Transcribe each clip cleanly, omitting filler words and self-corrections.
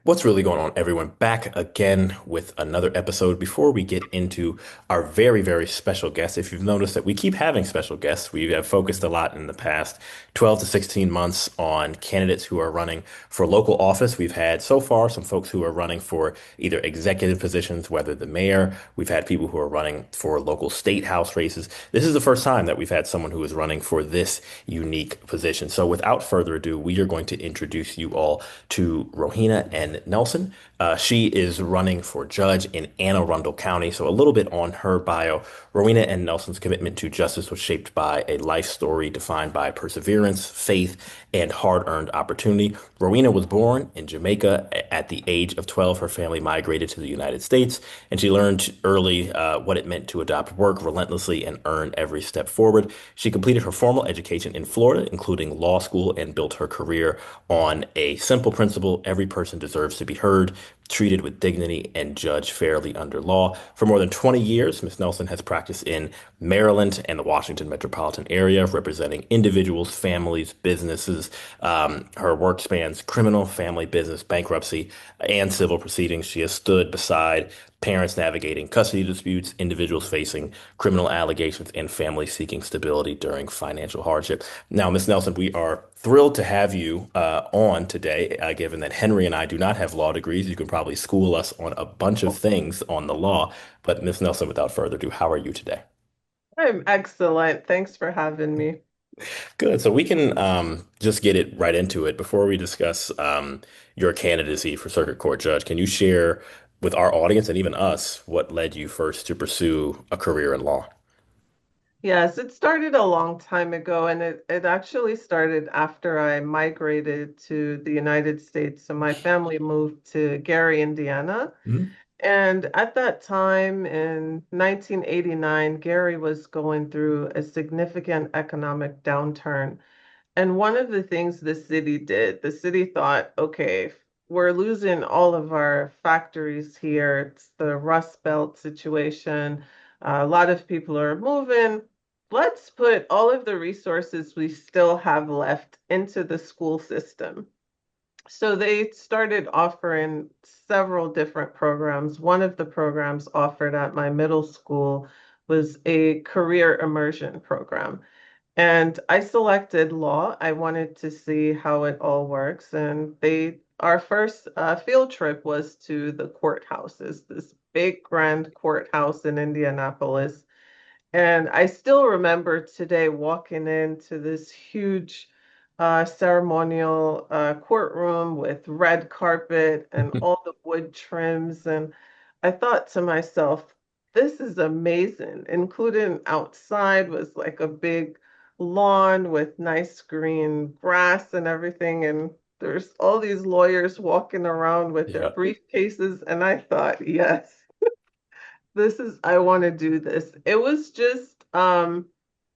What's really going on, everyone? Back again with another episode. Before we get into our very, very special guest, if you've noticed that we keep having special guests, we have focused a lot in the past 12 to 16 months on candidates who are running for local office. We've had so far some folks who are running for either executive positions, whether the mayor, we've had people who are running for local state house races. This is the first time that we've had someone who is running for this unique position. So without further ado, we are going to introduce you all to Rowena and Nelson. She is running for judge in Anne Arundel County. So, a little bit on her bio. Rowena and Nelson's commitment to justice was shaped by a life story defined by perseverance, faith, and hard earned opportunity. Rowena was born in Jamaica. At the age of 12, her family migrated to the United States, and she learned early what it meant to adopt work relentlessly and earn every step forward. She completed her formal education in Florida, including law school, and built her career on a simple principle: every person deserves to be heard, treated with dignity, and judged fairly under law. For more than 20 years, Ms. Nelson has practiced in Maryland and the Washington metropolitan area, representing individuals, families, businesses. Her work spans criminal, family, business, bankruptcy, and civil proceedings. She has stood beside parents navigating custody disputes, individuals facing criminal allegations, and families seeking stability during financial hardship. Now, Ms. Nelson, we are thrilled to have you on today, given that Henry and I do not have law degrees. You can probably school us on a bunch of things on the law. But Ms. Nelson, without further ado, how are you today? I'm excellent. Thanks for having me. Good. So we can just get it right into it. Before we discuss your candidacy for circuit court judge, can you share with our audience and even us what led you first to pursue a career in law? Yes, it started a long time ago, and it actually started after I migrated to the United States. So my family moved to Gary, Indiana. Mhm. And at that time in 1989, Gary was going through a significant economic downturn. And one of the things the city did, the city thought, okay, we're losing all of our factories here. It's the Rust Belt situation. A lot of people are moving. Let's put all of the resources we still have left into the school system. So they started offering several different programs. One of the programs offered at my middle school was a career immersion program. And I selected law. I wanted to see how it all works. And our first field trip was to the courthouses, this big grand courthouse in Indianapolis. And I still remember today walking into this huge ceremonial courtroom with red carpet and all the wood trims. And I thought to myself, this is amazing. Including outside was like a big lawn with nice green grass and everything. And there's all these lawyers walking around with their Yeah. briefcases. And I thought, yes, I want to do this. It was just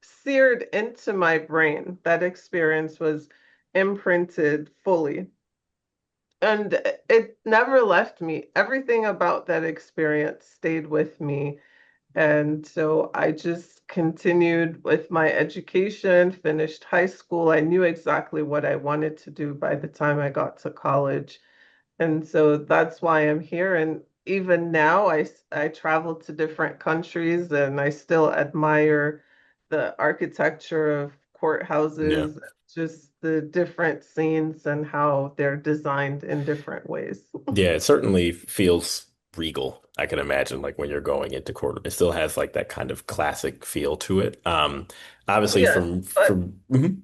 seared into my brain. That experience was imprinted fully. And it never left me. Everything about that experience stayed with me. And so I just continued with my education, finished high school. I knew exactly what I wanted to do by the time I got to college. And so that's why I'm here. And even now, I travel to different countries and I still admire the architecture of Yeah. courthouses, just the different scenes and how they're designed in different ways. Yeah, it certainly feels regal. I can imagine like when you're going into court, it still has like that kind of classic feel to it. Obviously Yes, from mhm,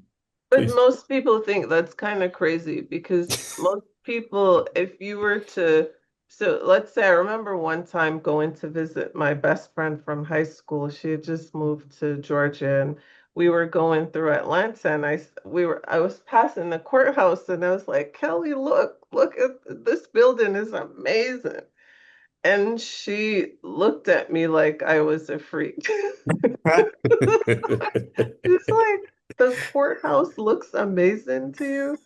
but please. most people think that's kind of crazy because most people, if you were to, so let's say I remember one time going to visit my best friend from high school. She had just moved to Georgia and we were going through Atlanta and I was passing the courthouse and I was like, Kelly, look at this building is amazing. And she looked at me like I was a freak. It's like the courthouse looks amazing to you.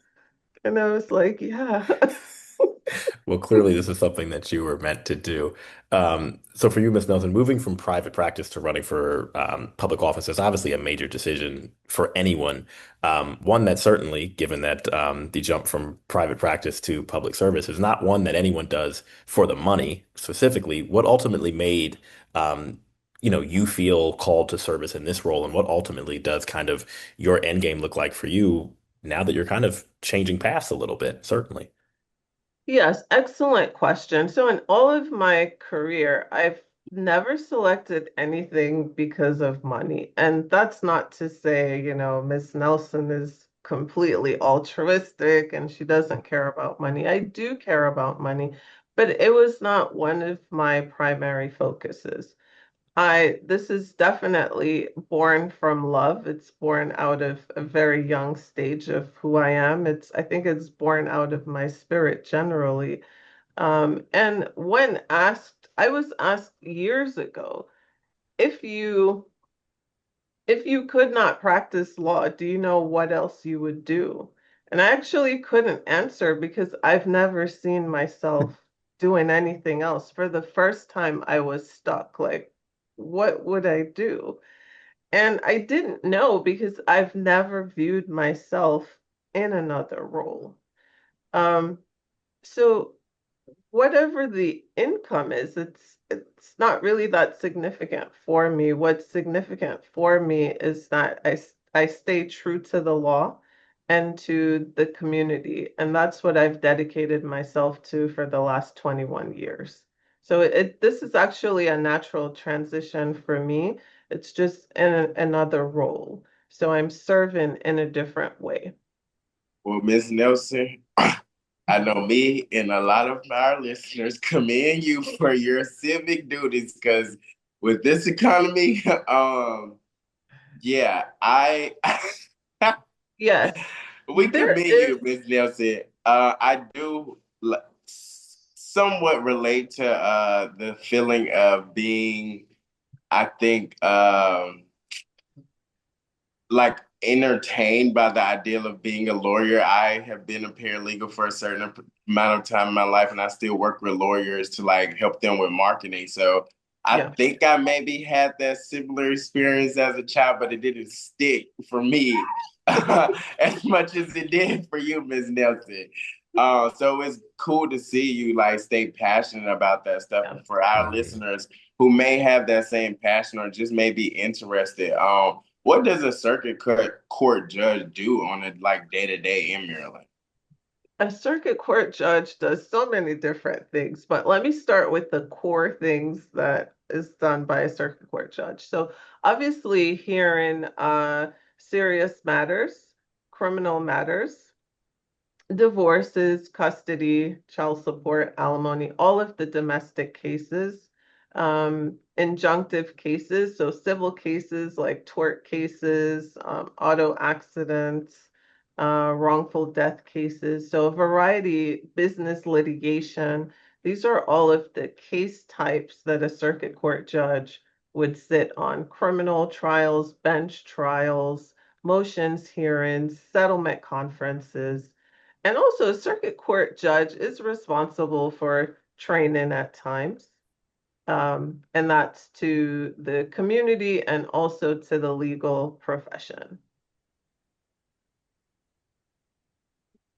And I was like, yeah. Well, clearly this is something that you were meant to do. So for you, Ms. Nelson, moving from private practice to running for public office is obviously a major decision for anyone. One that certainly, given that the jump from private practice to public service is not one that anyone does for the money specifically. What ultimately made you feel called to service in this role, and what ultimately does kind of your end game look like for you now that you're kind of changing paths a little bit, certainly. Yes, excellent question. So in all of my career, I've never selected anything because of money. And that's not to say, Miss Nelson is completely altruistic and she doesn't care about money. I do care about money, but it was not one of my primary focuses. This is definitely born from love. It's born out of a very young stage of who I am. I think it's born out of my spirit generally. And when asked, I was asked years ago, if you if you could not practice law, do you know what else you would do? And I actually couldn't answer because I've never seen myself doing anything else. For the first time, I was stuck. Like, what would I do? And I didn't know because I've never viewed myself in another role. Um, so whatever the income is, it's not really that significant for me. What's significant for me is that I stay true to the law and to the community, and that's what I've dedicated myself to for the last 21 years. So this is actually a natural transition for me. It's just in another role. So I'm serving in a different way. Well, Miss Nelson, I know me and a lot of our listeners commend you for your civic duties because with this economy, yeah, I Yes, we there commend is. you, Miss Nelson. I do somewhat relate to the feeling of being, I think, like entertained by the ideal of being a lawyer. I have been a paralegal for a certain amount of time in my life, and I still work with lawyers to like help them with marketing. So I Yeah. think I maybe had that similar experience as a child, but it didn't stick for me as much as it did for you, Ms. Nelson. So it's cool to see you like stay passionate about that stuff. Yeah. And for our Mhm. listeners who may have that same passion or just may be interested, what does a court judge do on a like day to day in Maryland? A circuit court judge does so many different things, but let me start with the core things that is done by a circuit court judge. So obviously hearing serious matters, criminal matters, divorces, custody, child support, alimony, all of the domestic cases, injunctive cases, so civil cases like tort cases, auto accidents, wrongful death cases. So a variety, business litigation. These are all of the case types that a circuit court judge would sit on: criminal trials, bench trials, motions hearings, settlement conferences. And also, a circuit court judge is responsible for training at times, and that's to the community and also to the legal profession.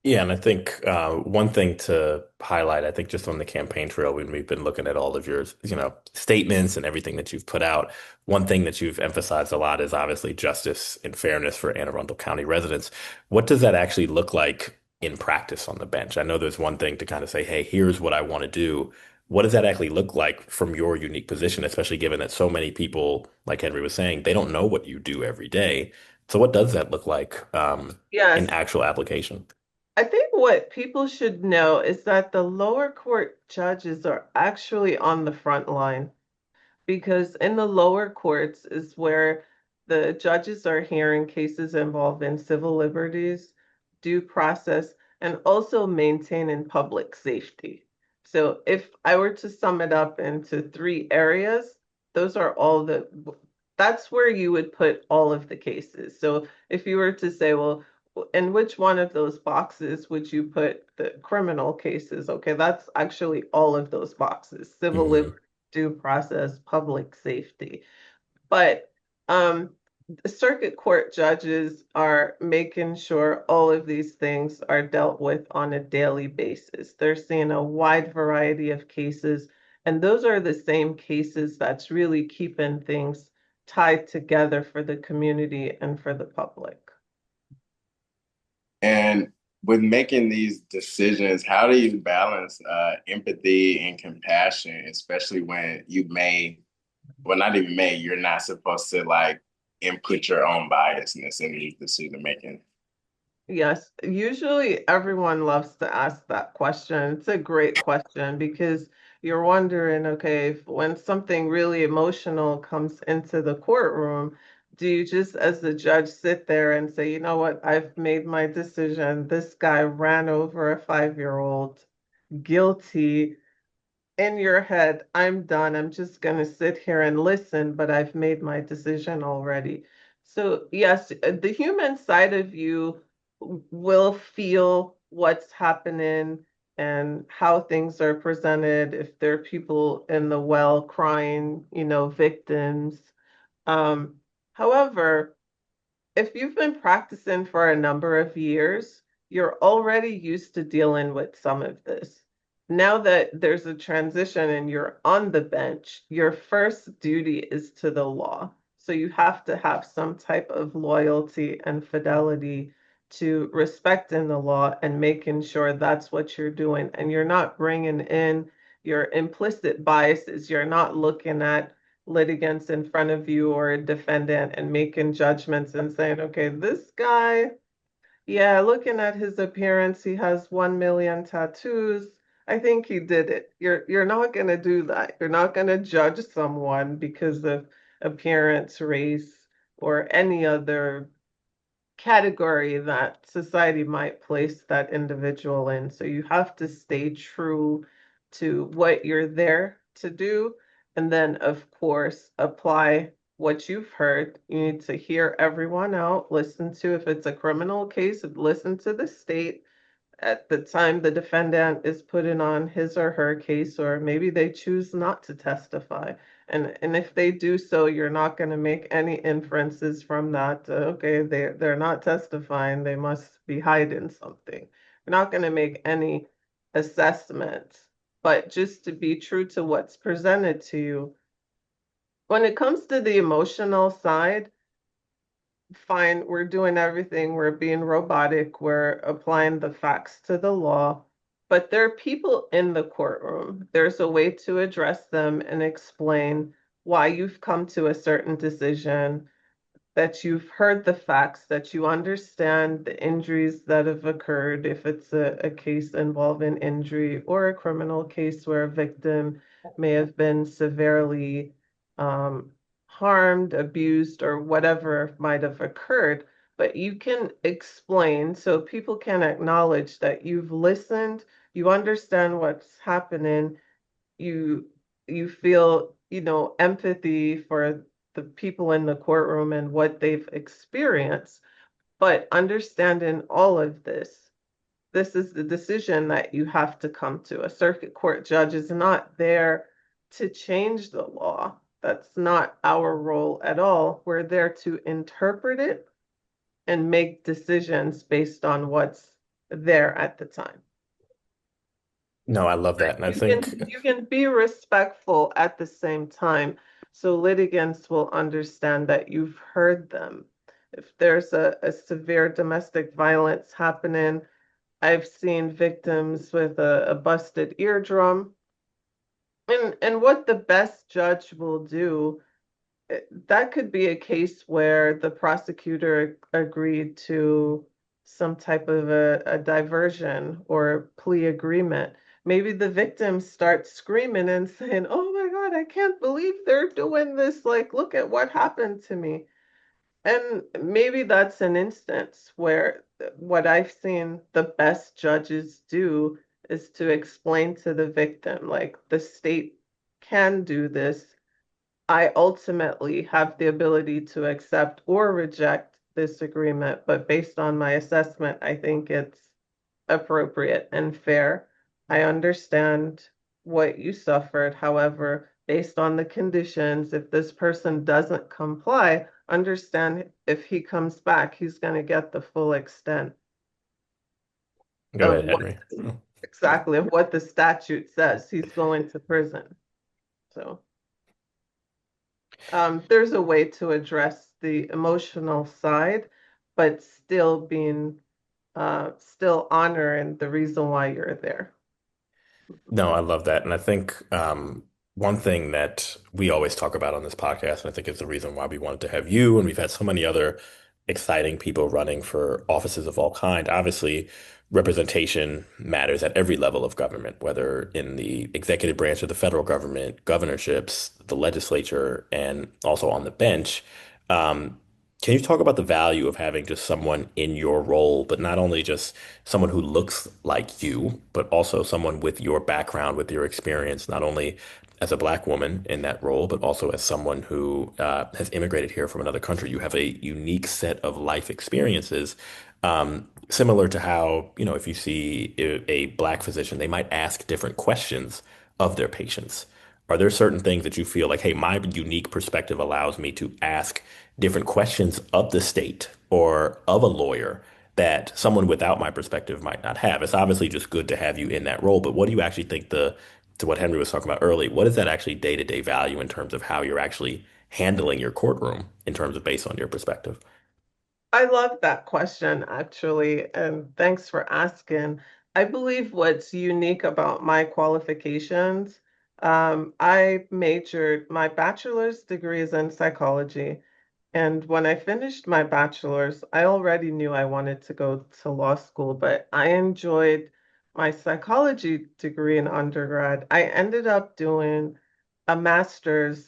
Yeah, and I think one thing to highlight, I think just on the campaign trail, when we've been looking at all of your, statements and everything that you've put out, one thing that you've emphasized a lot is obviously justice and fairness for Anne Arundel County residents. What does that actually look like in practice on the bench? I know there's one thing to kind of say, hey, here's what I want to do. What does that actually look like from your unique position, especially given that so many people, like Henry was saying, they don't know what you do every day. So what does that look like in Yes, actual application? I think what people should know is that the lower court judges are actually on the front line, because in the lower courts is where the judges are hearing cases involving civil liberties, due process, and also maintaining public safety. So if I were to sum it up into three areas, those are all that's where you would put all of the cases. So if you were to say, well, in which one of those boxes would you put the criminal cases? Okay, that's actually all of those boxes: civil Hmm. liberty, due process, public safety. But um, the circuit court judges are making sure all of these things are dealt with on a daily basis. They're seeing a wide variety of cases, and those are the same cases that's really keeping things tied together for the community and for the public. And with making these decisions, how do you balance empathy and compassion, especially when you may, well, not even may, you're not supposed to like input your own biasness in these decision making? Yes, usually everyone loves to ask that question. It's a great question because you're wondering, okay, if when something really emotional comes into the courtroom, do you just, as the judge, sit there and say, you know what, I've made my decision. This guy ran over a 5-year-old, guilty. In your head, I'm done. I'm just going to sit here and listen, but I've made my decision already. So, yes, the human side of you will feel what's happening and how things are presented. If there are people in the well crying, victims. Um, However, if you've been practicing for a number of years, you're already used to dealing with some of this. Now that there's a transition and you're on the bench, your first duty is to the law. So you have to have some type of loyalty and fidelity to respecting the law and making sure that's what you're doing. And you're not bringing in your implicit biases. You're not looking at litigants in front of you or a defendant and making judgments and saying, okay, this guy, yeah, looking at his appearance, he has 1 million tattoos. I think he did it. You're not going to do that. You're not going to judge someone because of appearance, race, or any other category that society might place that individual in. So you have to stay true to what you're there to do. And then, of course, apply what you've heard. You need to hear everyone out, listen to, if it's a criminal case, listen to the state at the time the defendant is putting on his or her case, or maybe they choose not to testify. And if they do so, you're not going to make any inferences from that. Okay, they're not testifying, they must be hiding something. You're not going to make any assessments, but just to be true to what's presented to you. When it comes to the emotional side, fine, we're doing everything, we're being robotic, we're applying the facts to the law, but there are people in the courtroom. There's a way to address them and explain why you've come to a certain decision, that you've heard the facts, that you understand the injuries that have occurred, if it's a case involving injury or a criminal case where a victim may have been severely um, harmed, abused, or whatever might have occurred. But you can explain so people can acknowledge that you've listened, you understand what's happening, you you feel, empathy for the people in the courtroom and what they've experienced, but understanding all of this is the decision that you have to come to. A circuit court judge is not there to change the law. That's not our role at all. We're there to interpret it and make decisions based on what's there at the time. No, I love that. And I You can think, you can be respectful at the same time, so litigants will understand that you've heard them. If there's a severe domestic violence happening, I've seen victims with a busted eardrum. And what the best judge will do, that could be a case where the prosecutor agreed to some type of a diversion or plea agreement. Maybe the victim starts screaming and saying, "Oh my God, I can't believe they're doing this. Like, look at what happened to me." And maybe that's an instance where what I've seen the best judges do is to explain to the victim, like, the state can do this. I ultimately have the ability to accept or reject disagreement, but based on my assessment, I think it's appropriate and fair. I understand what you suffered. However, based on the conditions, if this person doesn't comply, understand if he comes back, he's going to get the full extent Go of ahead, what Henry. Oh, yeah. exactly of what the statute says. He's going to prison. So there's a way to address the emotional side, but still being still honoring the reason why you're there. No, I love that. And I think one thing that we always talk about on this podcast, and I think is the reason why we wanted to have you, and we've had so many other exciting people running for offices of all kind. Obviously, representation matters at every level of government, whether in the executive branch of the federal government, governorships, the legislature, and also on the bench. Um, can you talk about the value of having just someone in your role, but not only just someone who looks like you, but also someone with your background, with your experience, not only as a Black woman in that role, but also as someone who has immigrated here from another country? You have a unique set of life experiences, similar to how, if you see a Black physician, they might ask different questions of their patients. Are there certain things that you feel like, hey, my unique perspective allows me to ask different questions of the state or of a lawyer that someone without my perspective might not have? It's obviously just good to have you in that role, but what do you actually think to what Henry was talking about earlier, what is that actually day-to-day value in terms of how you're actually handling your courtroom in terms of based on your perspective? I love that question, actually, and thanks for asking. I believe what's unique about my qualifications, I majored, my bachelor's degree is in psychology. And when I finished my bachelor's, I already knew I wanted to go to law school, but I enjoyed my psychology degree in undergrad. I ended up doing a master's.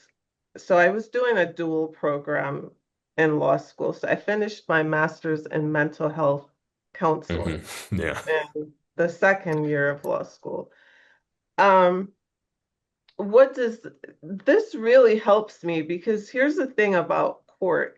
So I was doing a dual program in law school. So I finished my master's in mental health Hmm. counseling Yeah. in the second year of law school. Um, what does this really helps me because here's the thing about court.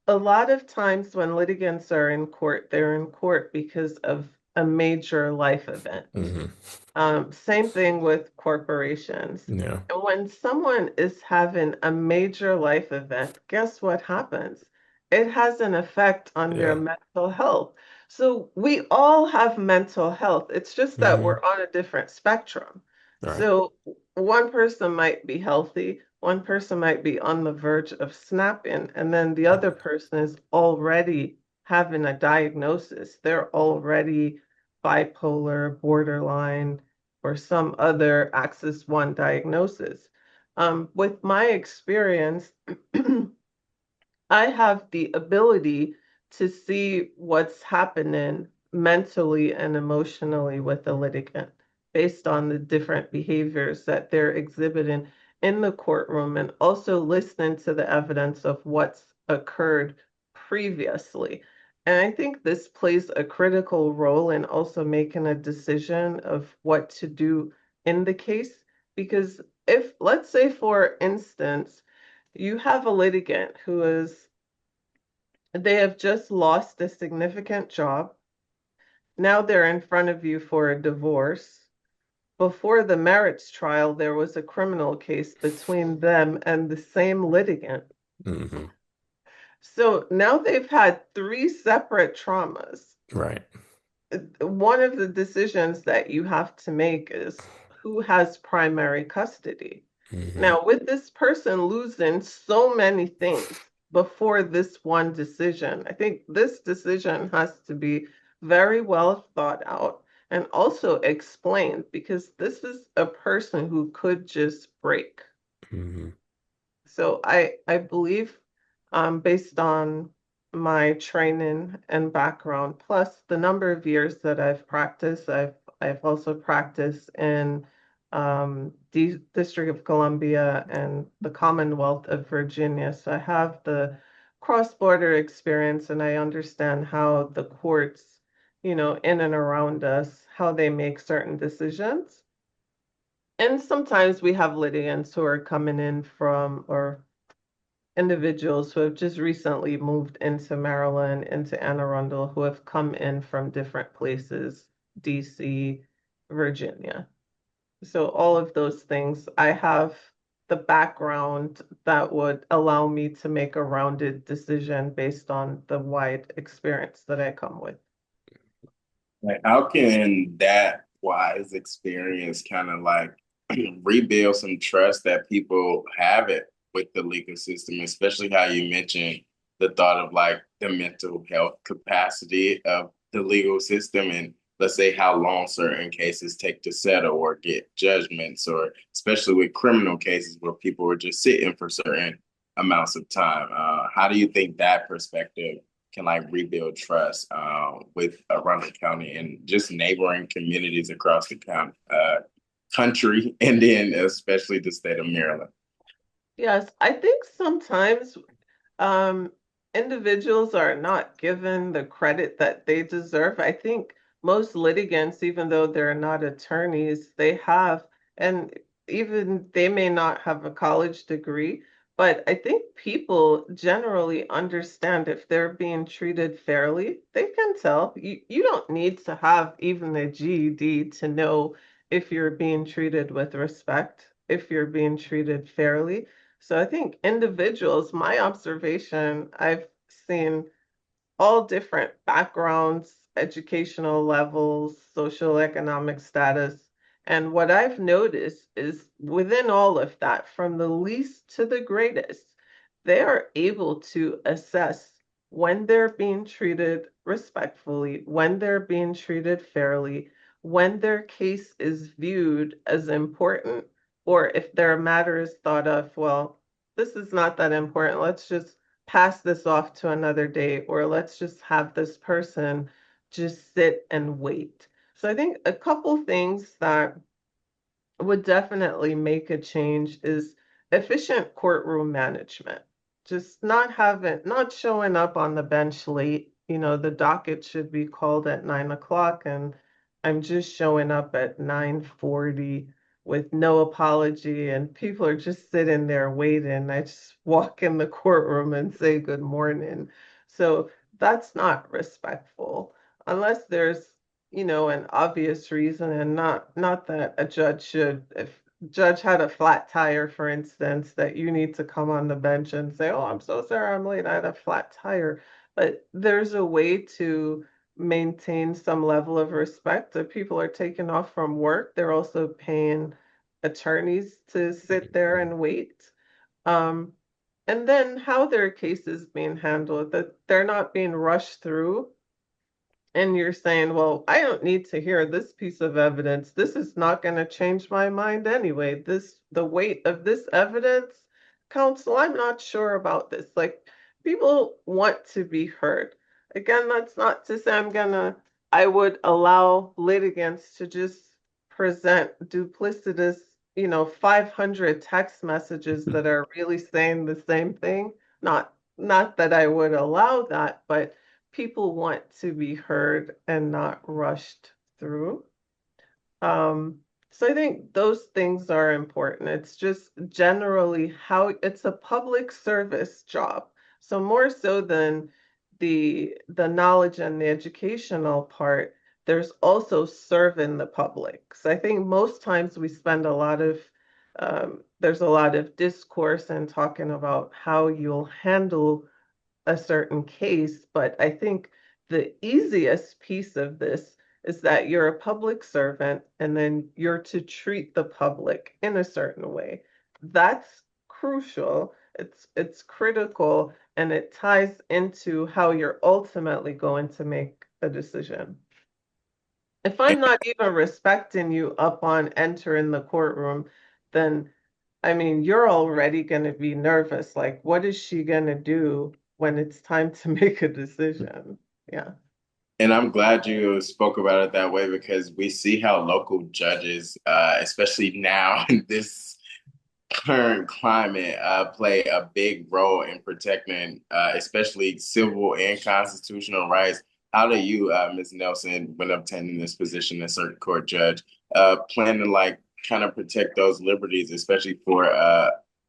A lot of times when litigants are in court, they're in court because of a major life event. Hmm. Same thing with corporations. Yeah. And when someone is having a major life event, guess what happens? It has an effect on their Yeah. mental health. So we all have mental health. It's just that Hmm. we're on a different spectrum. All right. So one person might be healthy, one person might be on the verge of snapping, and then the other person is already having a diagnosis. They're already bipolar, borderline, or some other Axis 1 diagnosis. With my experience, I have the ability to see what's happening mentally and emotionally with the litigant based on the different behaviors that they're exhibiting in the courtroom and also listening to the evidence of what's occurred previously. And I think this plays a critical role in also making a decision of what to do in the case. Because if, let's say, for instance, you have a litigant who is they have just lost a significant job. Now they're in front of you for a divorce. Before the merits trial, there was a criminal case between them and the same litigant. Hmm. So now they've had three separate traumas. Right. One of the decisions that you have to make is who has primary custody. Hmm. Now, with this person losing so many things before this one decision, I think this decision has to be very well thought out and also explained because this is a person who could just break. Hmm. So I believe, based on my training and background, plus the number of years that I've practiced, I've also practiced in the District of Columbia and the Commonwealth of Virginia. So I have the cross-border experience, and I understand how the courts, in and around us, how they make certain decisions. And sometimes we have litigants who are coming in from, or individuals who have just recently moved into Maryland, into Anne Arundel, who have come in from different places, DC, Virginia. So all of those things, I have the background that would allow me to make a rounded decision based on the wide experience that I come with. Like, how can that wise experience kind of like rebuild some trust that people have it with the legal system, especially how you mentioned the thought of like the mental health capacity of the legal system and let's say how long certain cases take to settle or get judgments, or especially with criminal cases where people are just sitting for certain amounts of time. How do you think that perspective can like rebuild trust with Arundel County and just neighboring communities across the country, and then especially the state of Maryland? Yes, I think sometimes um, individuals are not given the credit that they deserve. I think most litigants, even though they're not attorneys, they have, and even they may not have a college degree, but I think people generally understand if they're being treated fairly. They can tell. You don't need to have even a GED to know if you're being treated with respect, if you're being treated fairly. So I think individuals, my observation, I've seen all different backgrounds, educational levels, social economic status. And what I've noticed is within all of that, from the least to the greatest, they are able to assess when they're being treated respectfully, when they're being treated fairly, when their case is viewed as important, or if their matter is thought of, well, this is not that important. Let's just pass this off to another day, or let's just have this person just sit and wait. So I think a couple things that would definitely make a change is efficient courtroom management. Just not showing up on the bench late. You know, the docket should be called at 9 o'clock, and I'm just showing up at 9:40 with no apology, and people are just sitting there waiting. I just walk in the courtroom and say good morning. So that's not respectful unless there's an obvious reason, and not that a judge should, if judge had a flat tire, for instance, that you need to come on the bench and say, "Oh, I'm so sorry, I'm late. I had a flat tire." But there's a way to maintain some level of respect. If people are taking off from work, they're also paying attorneys to sit there and wait. Um, and then how their case is being handled, that they're not being rushed through and you're saying, well, I don't need to hear this piece of evidence. This is not going to change my mind anyway. The weight of this evidence, counsel, I'm not sure about this. Like, people want to be heard. Again, that's not to say I would allow litigants to just present duplicitous, 500 text messages that are really saying the same thing. Not that I would allow that, but people want to be heard and not rushed through. Um, so I think those things are important. It's just generally how it's a public service job. So more so than the knowledge and the educational part, there's also serving the public. So I think most times we spend there's a lot of discourse and talking about how you'll handle a certain case, but I think the easiest piece of this is that you're a public servant and then you're to treat the public in a certain way. That's crucial. It's critical and it ties into how you're ultimately going to make a decision. If I'm not even respecting you up on entering the courtroom, then I mean, you're already going to be nervous. Like, what is she going to do when it's time to make a decision? Yeah. And I'm glad you spoke about it that way because we see how local judges, especially now in this current climate, play a big role in protecting, especially civil and constitutional rights. How do you, Ms. Nelson, when obtaining this position as circuit court judge, plan to like kind of protect those liberties, especially for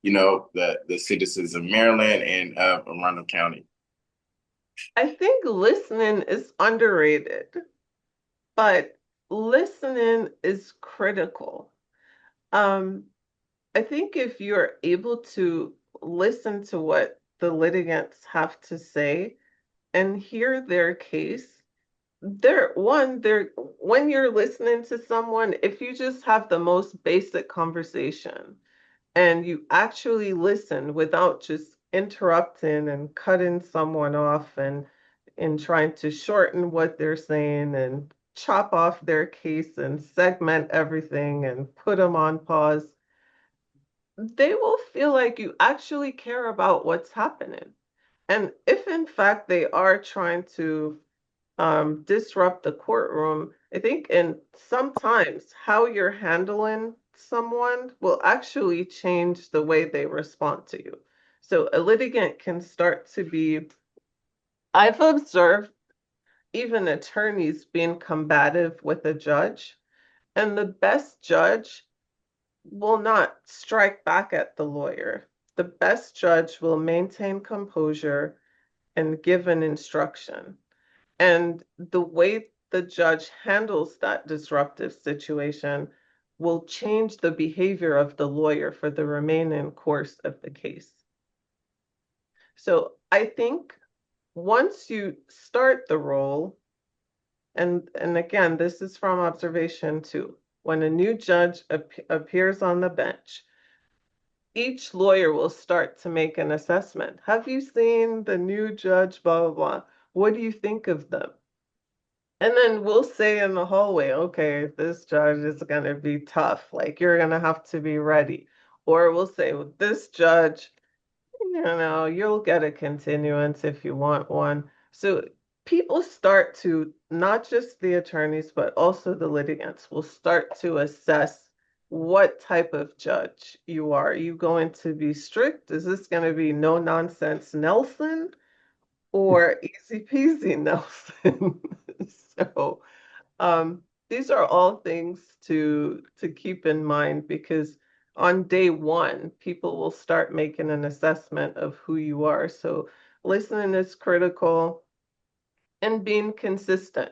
the citizens of Maryland and of Arundel County? I think listening is underrated, but listening is critical. Um, I think if you're able to listen to what the litigants have to say and hear their case, they're when you're listening to someone, if you just have the most basic conversation and you actually listen without just interrupting and cutting someone off and trying to shorten what they're saying and chop off their case and segment everything and put them on pause, they will feel like you actually care about what's happening. And if in fact they are trying to disrupt the courtroom, I think in sometimes how you're handling someone will actually change the way they respond to you. So a litigant can start to be, I've observed even attorneys being combative with a judge, and the best judge will not strike back at the lawyer. The best judge will maintain composure and give an instruction. And the way the judge handles that disruptive situation will change the behavior of the lawyer for the remaining course of the case. So I think once you start the role, and again, this is from observation too, when a new judge appears on the bench, each lawyer will start to make an assessment. Have you seen the new judge, blah, blah, blah? What do you think of them? And then we'll say in the hallway, okay, this judge is going to be tough. Like, you're going to have to be ready. Or we'll say, well, this judge, you'll get a continuance if you want one. So people start to, not just the attorneys, but also the litigants will start to assess what type of judge you are. Are you going to be strict? Is this going to be no nonsense Nelson or easy peasy Nelson? So these are all things to keep in mind because on day one, people will start making an assessment of who you are. So listening is critical and being consistent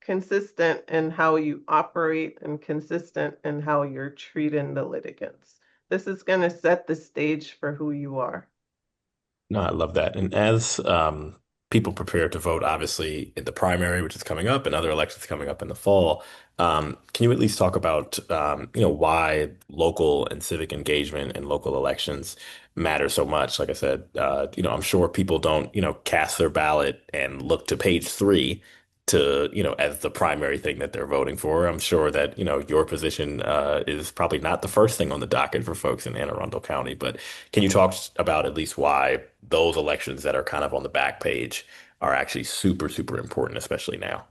in how you operate and consistent in how you're treating the litigants. This is going to set the stage for who you are. No, I love that. And as people prepare to vote, obviously in the primary, which is coming up, and other elections coming up in the fall, can you at least talk about why local and civic engagement and local elections matter so much? Like I said, I'm sure people don't, cast their ballot and look to page three to, as the primary thing that they're voting for. I'm sure that, your position is probably not the first thing on the docket for folks in Anne Arundel County, but can you talk about at least why those elections that are kind of on the back page are actually super, super important, especially now?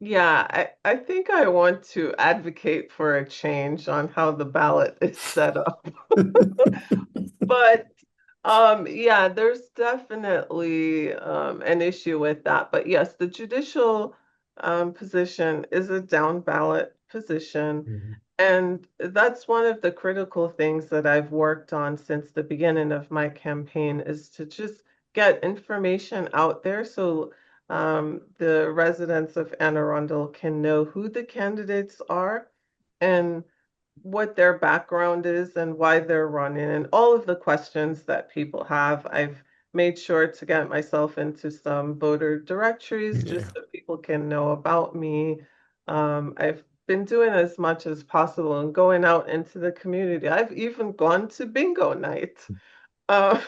Yeah, I think I want to advocate for a change on how the ballot is set up. But yeah, there's definitely an issue with that. But yes, the judicial position is a down ballot position. Mhm. And that's one of the critical things that I've worked on since the beginning of my campaign is to just get information out there so the residents of Anne Arundel can know who the candidates are and what their background is and why they're running and all of the questions that people have. I've made sure to get myself into some voter directories Yeah. just so people can know about me. I've been doing as much as possible and going out into the community. I've even gone to bingo night. Uh,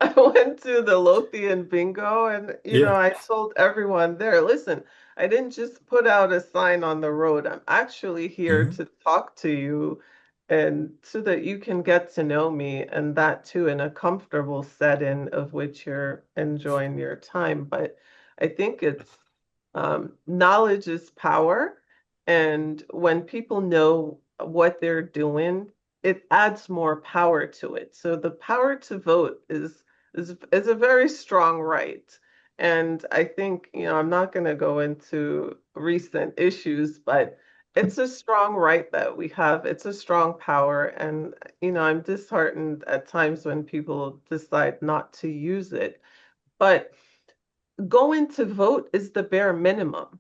I went to the Lothian bingo and, Yeah. I told everyone there, listen, I didn't just put out a sign on the road. I'm actually here Mhm. to talk to you and so that you can get to know me and that too in a comfortable setting of which you're enjoying your time. But I think it's knowledge is power. And when people know what they're doing, it adds more power to it. So the power to vote is a very strong right. And I think, I'm not going to go into recent issues, but It's a strong right that we have. It's a strong power. And, I'm disheartened at times when people decide not to use it. But going to vote is the bare minimum.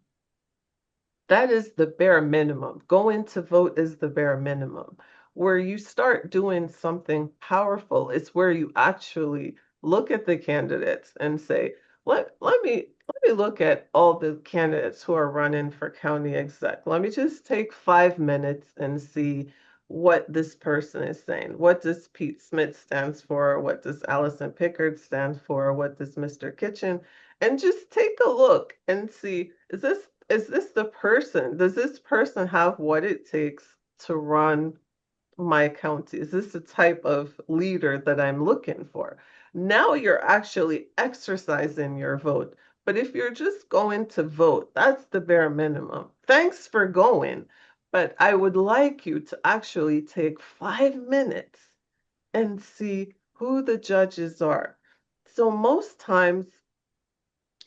That is the bare minimum. Going to vote is the bare minimum. Where you start doing something powerful, it's where you actually look at the candidates and say, let me look at all the candidates who are running for county exec. Let me just take 5 minutes and see what this person is saying. What does Pete Smith stands for? What does Allison Pickard stand for? What does Mr. Kitchen? And just take a look and see, is this the person? Does this person have what it takes to run my county? Is this the type of leader that I'm looking for? Now you're actually exercising your vote. But if you're just going to vote, that's the bare minimum. Thanks for going, but I would like you to actually take 5 minutes and see who the judges are. So most times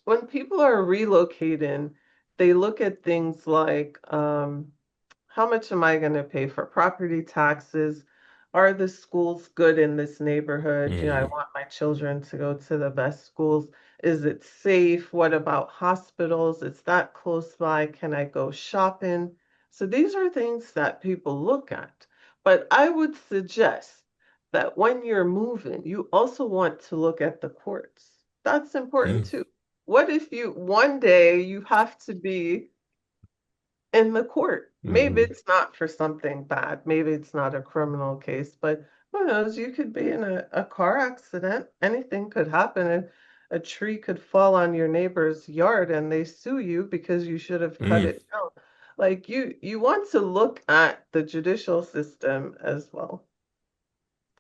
when people are relocating, they look at things like how much am I going to pay for property taxes? Are the schools good in this neighborhood? I Mm, want my children to go to the best schools. Is it safe? What about hospitals? It's that close by. Can I go shopping? So these are things that people look at. But I would suggest that when you're moving, you also want to look at the courts. That's important mm, too. What if one day you have to be in the court? Maybe mm, it's not for something bad. Maybe it's not a criminal case, but who knows? You could be in a car accident. Anything could happen. And a tree could fall on your neighbor's yard and they sue you because you should have cut mm. it down. Like you want to look at the judicial system as well.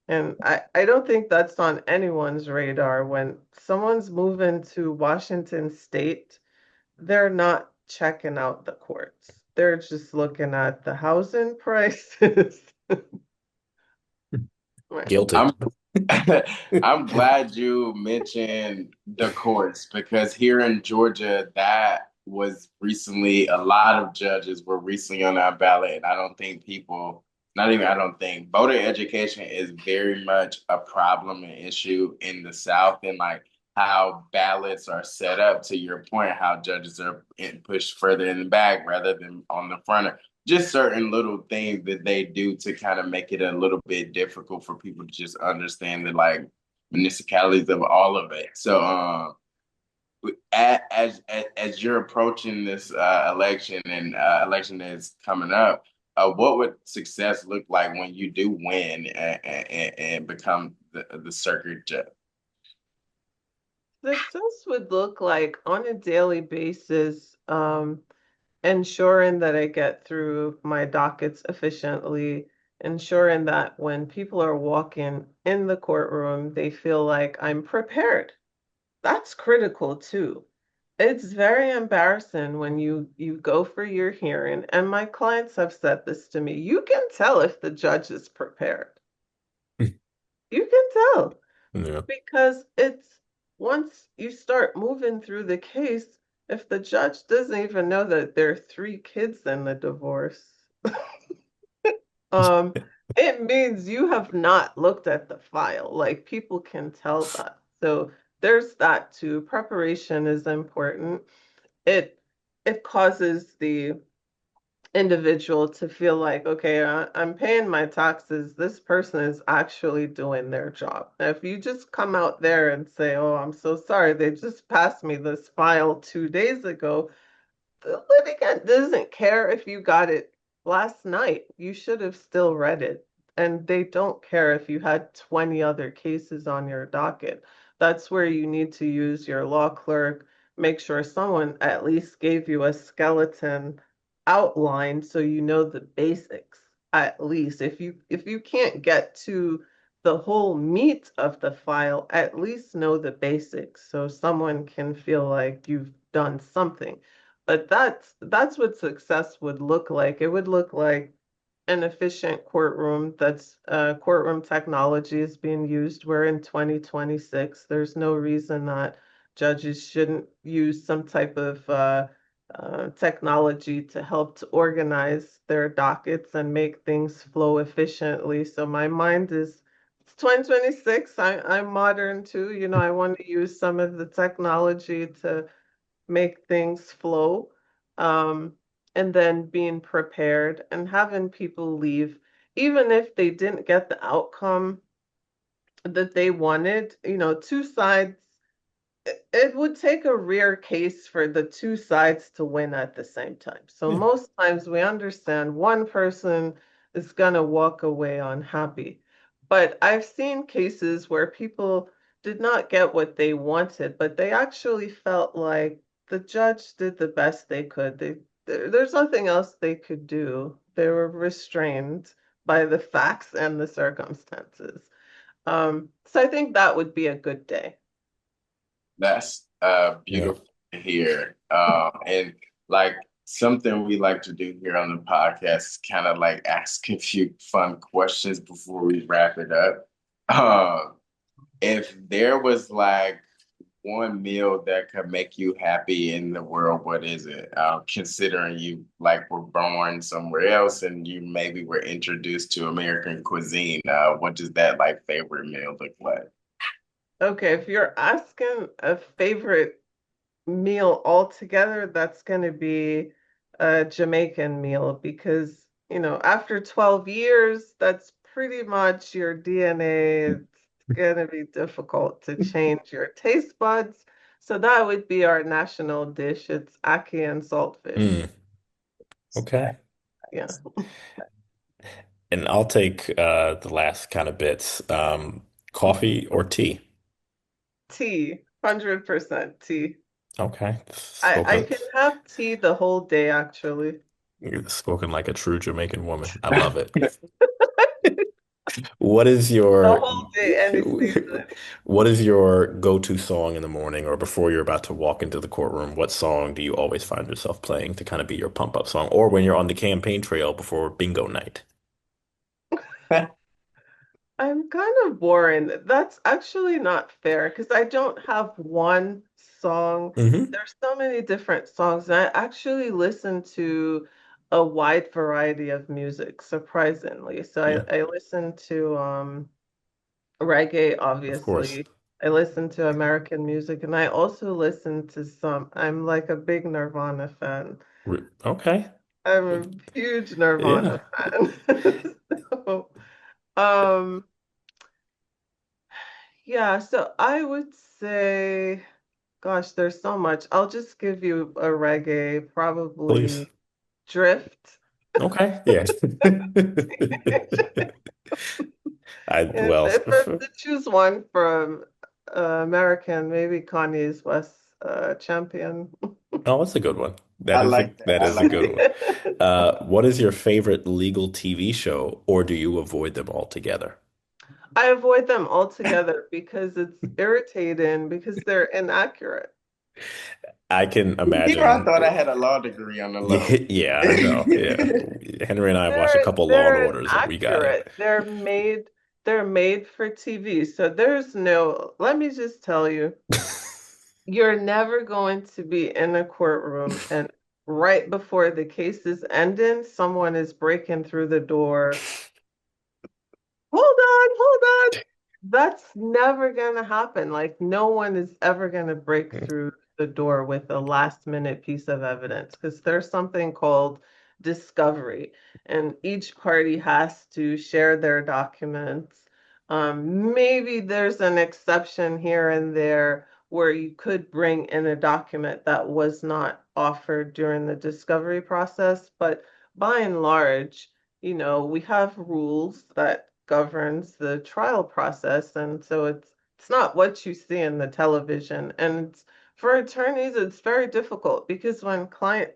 And I don't think that's on anyone's radar when someone's moving to Washington State. They're not checking out the courts. They're just looking at the housing prices. Right. Guilty. I'm I'm glad you mentioned the courts because here in Georgia, that was recently a lot of judges were recently on our ballot, and I don't think people, not even I don't think voter education is very much a problem and issue in the South, and like how ballots are set up. To your point, how judges are pushed further in the back rather than on the front, just certain little things that they do to kind of make it a little bit difficult for people to just understand the like municipalities of all of it. So as you're approaching this election and election that's coming up, what would success look like when you do win and become the circuit judge? Success would look like on a daily basis, ensuring that I get through my dockets efficiently, ensuring that when people are walking in the courtroom, they feel like I'm prepared. That's critical too. It's very embarrassing when you go for your hearing, and my clients have said this to me. You can tell if the judge is prepared. You can tell Yeah. because it's once you start moving through the case, if the judge doesn't even know that there are 3 kids in the divorce, um, it means you have not looked at the file. Like people can tell that. So there's that too. Preparation is important. It it causes the individual to feel like, okay, I'm paying my taxes. This person is actually doing their job. Now, if you just come out there and say, oh, I'm so sorry, they just passed me this file 2 days ago, the litigant doesn't care if you got it last night. You should have still read it. And they don't care if you had 20 other cases on your docket. That's where you need to use your law clerk, make sure someone at least gave you a skeleton outline so you know the basics at least. If you can't get to the whole meat of the file, at least know the basics so someone can feel like you've done something. But that's what success would look like. It would look like an efficient courtroom that's courtroom technology is being used. We're in 2026. There's no reason that judges shouldn't use some type of technology to help to organize their dockets and make things flow efficiently. So my mind is, it's 2026. I'm modern too. You know, I want to use some of the technology to make things flow. Um, and then being prepared and having people leave, even if they didn't get the outcome that they wanted, you know, two sides, it would take a rare case for the two sides to win at the same time. So Yeah. most times we understand one person is going to walk away unhappy. But I've seen cases where people did not get what they wanted, but they actually felt like the judge did the best they could. There's nothing else they could do. They were restrained by the facts and the circumstances. So I think that would be a good day. That's Yeah. beautiful to hear. And like something we like to do here on the podcast is kind of like ask a few fun questions before we wrap it up. If there was like one meal that could make you happy in the world, what is it? Considering you like were born somewhere else and you maybe were introduced to American cuisine, what does that like favorite meal look like? Okay, if you're asking a favorite meal altogether, that's going to be a Jamaican meal because, you know, after 12 years, that's pretty much your DNA. It's going to be difficult to change your taste buds. So that would be our national dish. It's ackee and saltfish. Mm, okay. Yeah. And I'll take the last kind of bits. Coffee or tea? Tea, 100% tea. Okay. I Spoken can have tea the whole day, actually. spoken like a true Jamaican woman. I love it. What is The your whole day, any season. what is your go-to song in the morning or before you're about to walk into the courtroom? What song do you always find yourself playing to kind of be your pump up song? Or when you're on the campaign trail before bingo night? I'm kind of boring. That's actually not fair because I don't have one song. Hmm. There's so many different songs, and I actually listen to a wide variety of music, surprisingly. So Yeah, I listen to reggae, of course. obviously. I listen to American music, and I also listen to some. I'm like a big Nirvana fan. Okay. I'm a huge Nirvana Yeah, fan. So, um. Yeah, so I would say, gosh, there's so much. I'll just give you a reggae, please. probably Drift. Okay. Yeah. I well, If I have to choose one from American, maybe Kanye's West Champion. oh, that's a good one. I like that. That I is a like good one. What is your favorite legal TV show, or do you avoid them altogether? I avoid them altogether because it's irritating because they're inaccurate. I can You know, I imagine. thought I had a law degree on the Yeah, low. yeah, I know. Yeah, Henry and I have watched a They're couple Law and they're Orders, and we got it. inaccurate. They're made for TV. So there's no, let me just tell you, you're never going to be in a courtroom and right before the case is ending, someone is breaking through the door. Hold on. That's never gonna happen. Like no one is ever gonna break through the door with a last minute piece of evidence because there's something called discovery, and each party has to share their documents. Maybe there's an exception here and there where you could bring in a document that was not offered during the discovery process, but by and large, you know, we have rules that governs the trial process, and so it's not what you see in the television. And for attorneys, it's very difficult because when clients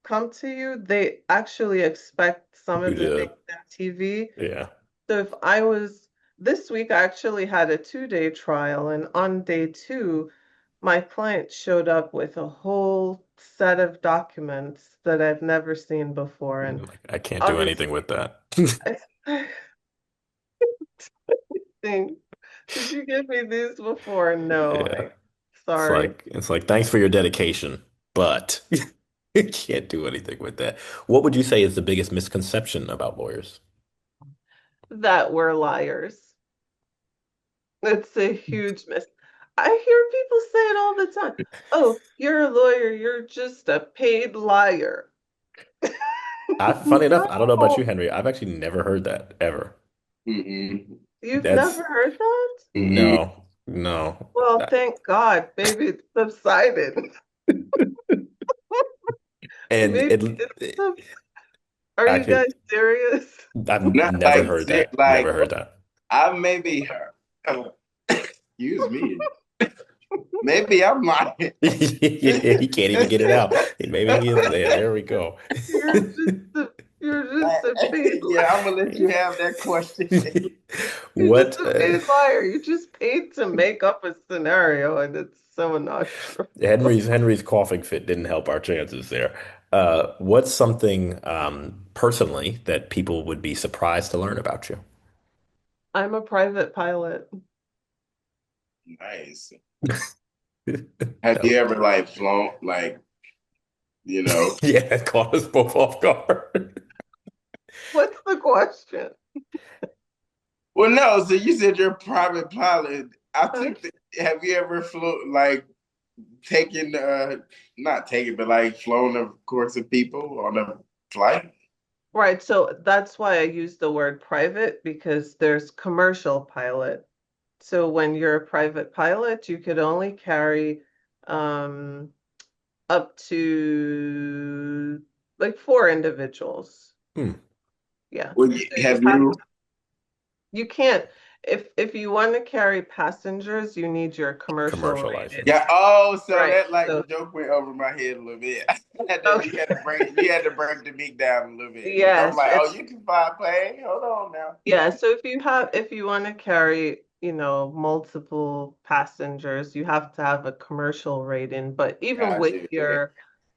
come to you, they actually expect some You of the did. things on TV. Yeah. So if I was this week, I actually had a 2-day trial, and on day two, my client showed up with a whole set of documents that I've never seen before. And Like, I can't do anything obviously, with that. I think, did you give me these before? No, Yeah. sorry. It's like thanks for your dedication, but Can't do anything with that. What would you say is the biggest misconception about lawyers? That we're liars. It's a huge miss. I hear people say it all the time. Oh, you're a lawyer, you're just a paid liar. Funny enough, I don't know about you, No, Henry. I've actually never heard that ever. Mm-mm. you've That's never heard that? Mm-mm. no, no. Well, thank God. Maybe it's subsided. And Maybe it's it sub Are you actually, guys serious? I've Not never like heard that. like Never heard that. I maybe heard. Excuse me. Maybe I'm lying. He can't even get it out. Maybe he is there. There we go. You're just a you're just a paid Yeah, I'm liar. gonna let you have that question. You're just What a paid liar. You just paid to make up a scenario, and it's so not true. Henry's coughing fit didn't help our chances there. What's something personally that people would be surprised to learn about you? I'm a private pilot. Nice. Have you ever like flown like, you know? Yeah, that caught us both off guard. What's the question? Well, no, so you said you're a private pilot. I Uh, took the, have you ever flew like taken not taken, but like flown of course of people on a flight? Right, so that's why I use the word private because there's commercial pilot. So when you're a private pilot, you could only carry um, up to like four individuals. Hmm, Yeah. Well, So you have have you? you can't if you want to carry passengers, you need your commercial commercial rated. license. Yeah. Oh, so Right. that like the So joke went over my head a little bit. okay. You had to break the meat down a little bit because I'm Yes, like, oh, if you can fly a plane. Hold on now. yeah, so if you want to carry, multiple passengers, you have to have a commercial rating. But even Got with you. Okay. your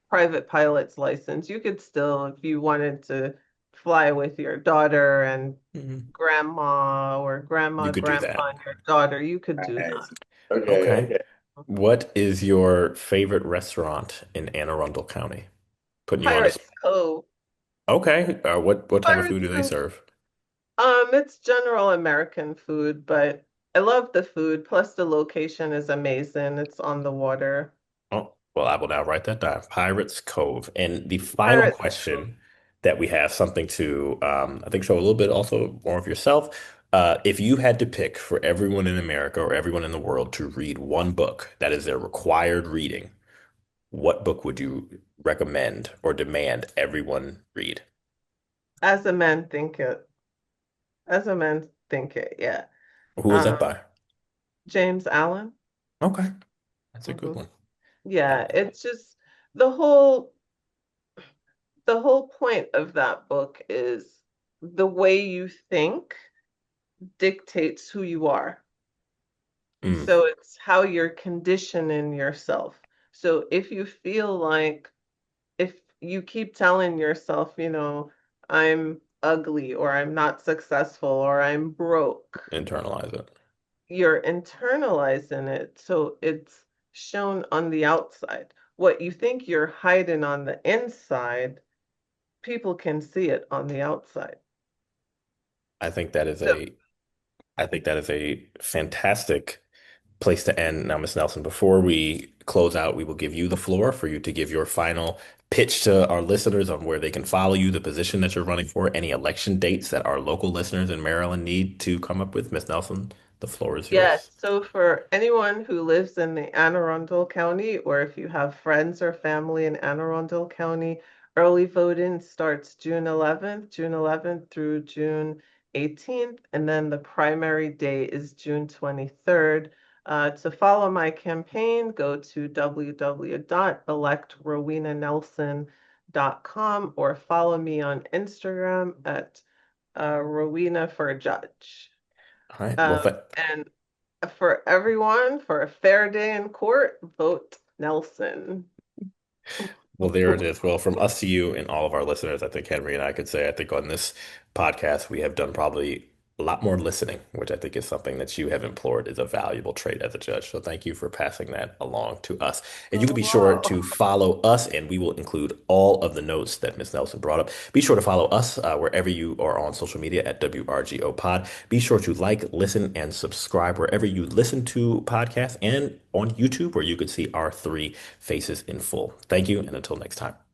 private pilot's license, you could still, if you wanted to fly with your daughter and Mhm. grandma or You grandma, could do grandpa, that. and your daughter, you could do Nice. that. Okay. Okay. Okay. What is your favorite restaurant in Anne Arundel County? Putting you on this. Pirates Cove. Okay. What type of food Pirates do they Cove. serve? It's general American food, but I love the food. Plus the location is amazing. It's on the water. Oh, well, I will now write that down. Pirates Cove. And the final Pirates Cove. question that we have something to, I think, show a little bit also more of yourself. If you had to pick for everyone in America or everyone in the world to read one book that is their required reading, what book would you recommend or demand everyone read? As a man think it. As a man think it, yeah. Who is that Um, by? James Allen. Okay, that's a good hmm one. Yeah, it's just the whole the whole point of that book is the way you think dictates who you are. Mm, So it's how you're conditioning yourself. So if you feel like if you keep telling yourself, I'm ugly or I'm not successful or I'm broke, internalize it. you're internalizing it. So it's shown on the outside. What you think you're hiding on the inside, people can see it on the outside. I think that is So, a I think that is a fantastic place to end. Now, Miss Nelson, before we close out, we will give you the floor for you to give your final pitch to our listeners on where they can follow you, the position that you're running for, any election dates that our local listeners in Maryland need to come up with. Miss Nelson, the floor is yes, yours. so for anyone who lives in the Anne Arundel County, or if you have friends or family in Anne Arundel County, early voting starts June 11th through June 18th, and then the primary day is June 23rd. To follow my campaign, go to www.electrowenanelson.com or follow me on Instagram at Rowena for Judge. All right. Well, Um, and for everyone, for a fair day in court, vote Nelson. there it is. Well, from us to you and all of our listeners, I think Henry and I could say, I think on this podcast, we have done probably a lot more listening, which I think is something that you have implored is a valuable trait as a judge. So thank you for passing that along to us. And you can be sure Oh, to follow us, and we will include all of the notes that Ms. Nelson brought up. Be sure to follow us wherever you are on social media at WRGO Pod. Be sure to like, listen, and subscribe wherever you listen to podcasts and on YouTube, where you could see our three faces in full. Thank you, and until next time.